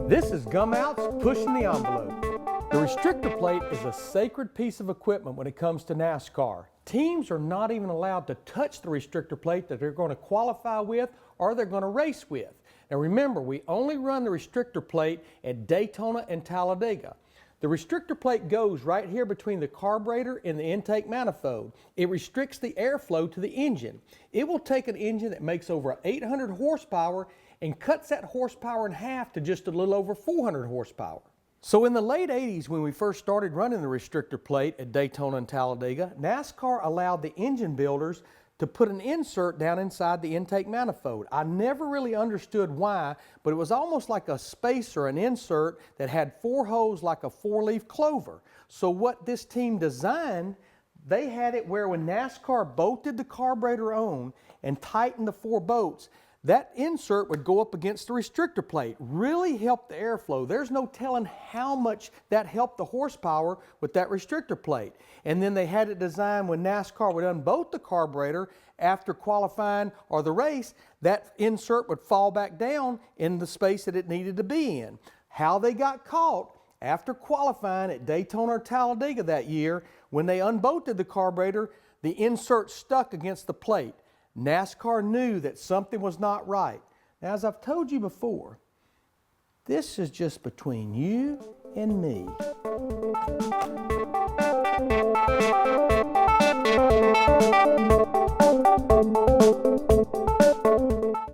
This is Gumout's Pushing the Envelope. The restrictor plate is a sacred piece of equipment when it comes to NASCAR. Teams are not even allowed to touch the restrictor plate that they're going to qualify with or they're going to race with. Now remember, we only run the restrictor plate at Daytona and Talladega. The restrictor plate goes right here between the carburetor and the intake manifold. It restricts the airflow to the engine. It will take an engine that makes over 800 horsepower and cuts that horsepower in half to just a little over 400 horsepower. So in the late 80s, when we first started running the restrictor plate at Daytona and Talladega, NASCAR allowed the engine builders to put an insert down inside the intake manifold. I never really understood why, but it was almost like a spacer, an insert that had 4 holes like a 4-leaf clover. So what this team designed, they had it where when NASCAR bolted the carburetor on and tightened the 4 bolts, that insert would go up against the restrictor plate, really helped the airflow. There's no telling how much that helped the horsepower with that restrictor plate. And then they had it designed when NASCAR would unbolt the carburetor after qualifying or the race, that insert would fall back down in the space that it needed to be in. How they got caught after qualifying at Daytona or Talladega that year, when they unbolted the carburetor, the insert stuck against the plate. NASCAR knew that something was not right. Now, as I've told you before, this is just between you and me.